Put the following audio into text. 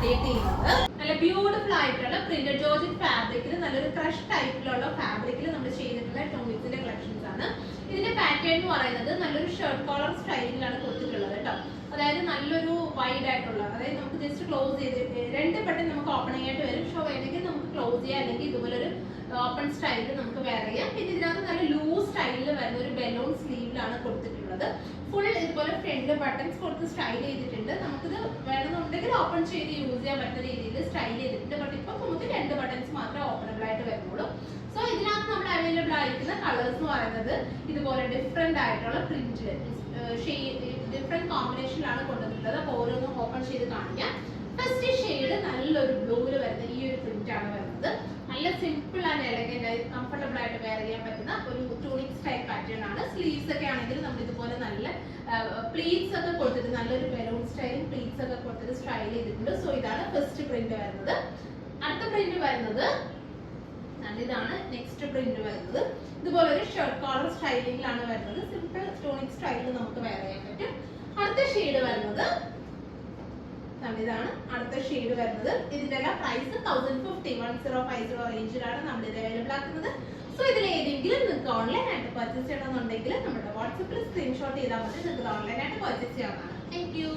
Update ചെയ്യുന്നത്. നല്ല beautiful ആയിട്ടുള്ള പ്രിന്റഡ് ജോർജറ്റ് ഫാബ്രിക്കിൽ നല്ലൊരു ക്രഷ് ടൈപ്പിലുള്ള ഫാബ്രിക്കിൽ നമ്മൾ ചെയ്തിട്ടുള്ള ടോമിക്സിന്റെ കളക്ഷൻസ് ആണ്. ഇതിന്റെ പാറ്റേൺ എന്ന് പറയുന്നത് നല്ലൊരു ഷർട്ട് കോളർ സ്റ്റൈലിലാണ് കൊടുത്തിട്ടുള്ളത് കേട്ടോ. അതായത് നല്ലൊരു വൈഡ് ആയിട്ടുള്ള, അതായത് നമുക്ക് ജസ്റ്റ് ക്ലോസ് ചെയ്ത് 2 ബട്ടൺ നമുക്ക് ഓപ്പൺ ചെയ്യാനായിട്ട് വരും. ഷോ വേണമെങ്കിൽ നമുക്ക് ക്ലോസ് ചെയ്യാം, അല്ലെങ്കിൽ ഇതുപോലൊരു ഓപ്പൺ സ്റ്റൈലിൽ നമുക്ക് വെയർ ചെയ്യാം. പിന്നെ ഇതിനകത്ത് നല്ല ലൂസ് സ്റ്റൈലിൽ വരുന്ന ഒരു ബലൂൺ സ്ലീവിലാണ് കൊടുത്തിട്ടുള്ളത്. ഫുൾ ഇതുപോലെ ഫ്രണ്ട് ബട്ടൺസ് കൊടുത്ത് സ്റ്റൈൽ ചെയ്തിട്ടുണ്ട്. നമുക്കിത് വേണമെന്നുണ്ടെങ്കിൽ ഓപ്പൺ ചെയ്ത് യൂസ് ചെയ്യാൻ പറ്റുന്ന രീതിയിൽ സ്റ്റൈൽ ചെയ്തിട്ടുണ്ട്. ബട്ട് ഇപ്പം നമുക്ക് 2 ബട്ടൺസ് മാത്രമേ ഓപ്പണബിൾ ആയിട്ട് വരുന്നുള്ളൂ. സോ ഇതിനകത്ത് നമ്മൾ അവൈലബിൾ ആയിരിക്കുന്ന കളേഴ്സ് എന്ന് പറയുന്നത് ഇതുപോലെ ഡിഫറെന്റ് ആയിട്ടുള്ള പ്രിന്റ് ഡിഫറെന്റ് കോമ്പിനേഷനിലാണ് കൊണ്ടുവന്നിട്ടുള്ളത്. അപ്പോൾ ഓരോന്നും ഓപ്പൺ ചെയ്ത് കാണിക്കാം. ഫസ്റ്റ് ഷെയ്ഡ് നല്ലൊരു ബ്ലൂവിൽ വരുന്ന ഈ ഒരു പ്രിന്റ് ആണ് വരുന്നത്. നല്ല സിമ്പിൾ ആൻഡ് എലഗന്റ് ആയി കംഫർട്ടബിൾ ആയിട്ട് വെയർ ചെയ്യാൻ പറ്റുന്ന ഒരു ടൂണിക് സ്റ്റൈൽ പാറ്റേൺ ആണ്. സ്ലീവ്സ് ഒക്കെ ആണെങ്കിൽ നമ്മൾ ഇതുപോലെ നല്ല പ്ലീറ്റ്സ് ഒക്കെ കൊടുത്തിട്ട് നല്ലൊരു ബലൂൺ സ്റ്റൈലും പ്ലീറ്റ്സ് ഒക്കെ കൊടുത്തിട്ട് സ്റ്റൈൽ ചെയ്തിട്ടുണ്ട്. സോ ഇതാണ് ഫസ്റ്റ് പ്രിന്റ് വരുന്നത്. അടുത്ത പ്രിന്റ് വരുന്നത് ഇതാണ്. നെക്സ്റ്റ് പ്രിന്റ് വരുന്നത് ഇതുപോലെ ഒരു ഷർട്ട് കോളർ സ്റ്റൈലിംഗിലാണ് വരുന്നത്. സിമ്പിൾ ടോണിക് സ്റ്റൈലിൽ നമുക്ക് വെയർ ചെയ്യാൻ പറ്റും. അടുത്ത ഷെയ്ഡ് വരുന്നത് ഇതാണ്. അടുത്ത ഷെയ്ഡ് വരുന്നത് ഇതിന്റെ എല്ലാം പ്രൈസ് 1050 റേഞ്ചിലാണ് നമ്മൾ ഇത് അവൈലബിൾ ആക്കുന്നത്. സോ ഇതിൽ ഏതെങ്കിലും നിങ്ങൾക്ക് ഓൺലൈൻ ആയിട്ട് പർച്ചേസ് ചെയ്യണമെന്നുണ്ടെങ്കിൽ നമ്മുടെ വാട്സാപ്പിൽ സ്ക്രീൻഷോട്ട് ചെയ്താൽ മതി. നിങ്ങൾക്ക് ഓൺലൈൻ ആയിട്ട് പർച്ചേസ് ചെയ്യാവുന്നതാണ്. Thank you.